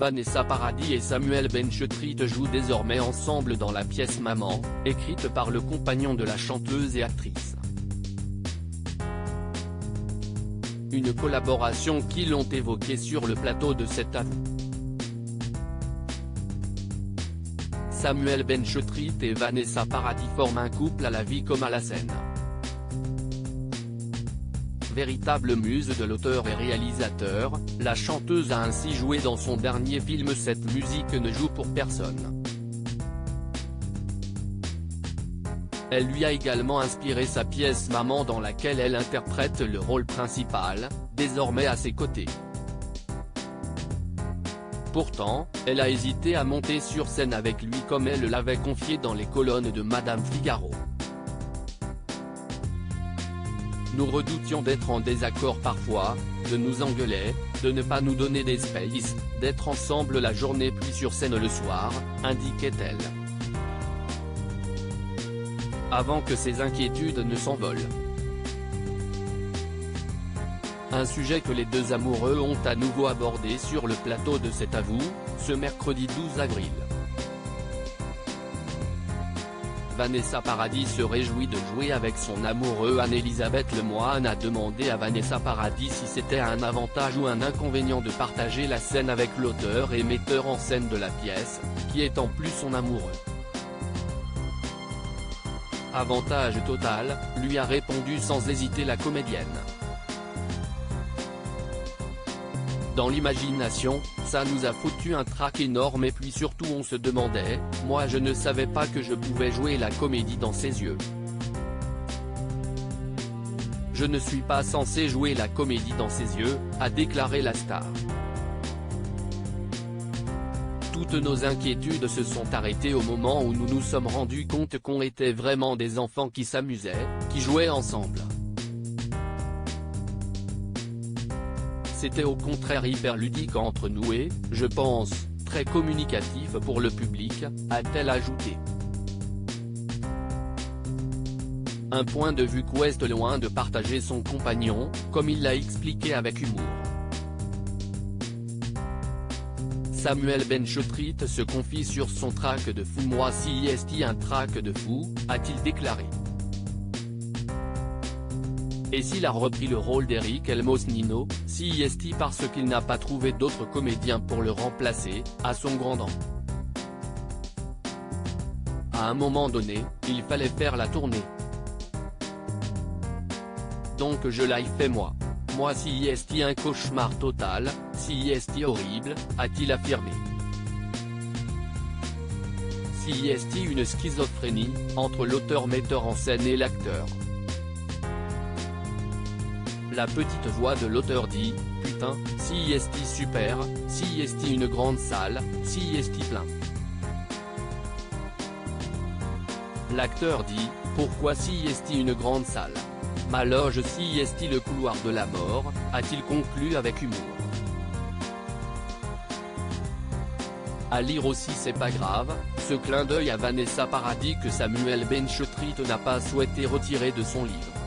Vanessa Paradis et Samuel Benchetrit jouent désormais ensemble dans la pièce Maman, écrite par le compagnon de la chanteuse et actrice. Une collaboration qu'ils ont évoquée sur le plateau de cet avou. Samuel Benchetrit et Vanessa Paradis forment un couple à la vie comme à la scène. Véritable muse de l'auteur et réalisateur, la chanteuse a ainsi joué dans son dernier film Cette musique ne joue pour personne. Elle lui a également inspiré sa pièce Maman dans laquelle elle interprète le rôle principal, désormais à ses côtés. Pourtant, elle a hésité à monter sur scène avec lui comme elle l'avait confié dans les colonnes de Madame Figaro. Nous redoutions d'être en désaccord parfois, de nous engueuler, de ne pas nous donner d'espace, d'être ensemble la journée puis sur scène le soir, indiquait-elle. Avant que ses inquiétudes ne s'envolent. Un sujet que les deux amoureux ont à nouveau abordé sur le plateau de cet avou, ce mercredi 12 avril. Vanessa Paradis se réjouit de jouer avec son amoureux. Anne-Elisabeth Lemoine a demandé à Vanessa Paradis si c'était un avantage ou un inconvénient de partager la scène avec l'auteur et metteur en scène de la pièce, qui est en plus son amoureux. Avantage total, lui a répondu sans hésiter la comédienne. Dans l'imagination, ça nous a foutu un trac énorme et puis surtout on se demandait, moi je ne savais pas que je pouvais jouer la comédie dans ses yeux. Je ne suis pas censé jouer la comédie dans ses yeux, a déclaré la star. Toutes nos inquiétudes se sont arrêtées au moment où nous nous sommes rendus compte qu'on était vraiment des enfants qui s'amusaient, qui jouaient ensemble. C'était au contraire hyper ludique entre nous et, je pense, très communicatif pour le public, a-t-elle ajouté. Un point de vue qu'ouest loin de partager son compagnon, comme il l'a expliqué avec humour. Samuel Benchetrit se confie sur son track de fou. Moi si est un track de fou, a-t-il déclaré. Et s'il a repris le rôle d'Eric Elmos Nino, si est parce qu'il n'a pas trouvé d'autres comédiens pour le remplacer, à son grand dent. À un moment donné, il fallait faire la tournée. Donc je l'ai fait moi. Moi si est un cauchemar total, si est horrible, a-t-il affirmé. Si est une schizophrénie, entre l'auteur-metteur en scène et l'acteur. La petite voix de l'auteur dit, putain, si est super, si est une grande salle, si est plein. L'acteur dit, pourquoi si est une grande salle. Ma loge si est le couloir de la mort, a-t-il conclu avec humour. À lire aussi C'est pas grave, ce clin d'œil à Vanessa Paradis que Samuel Benchetrit n'a pas souhaité retirer de son livre.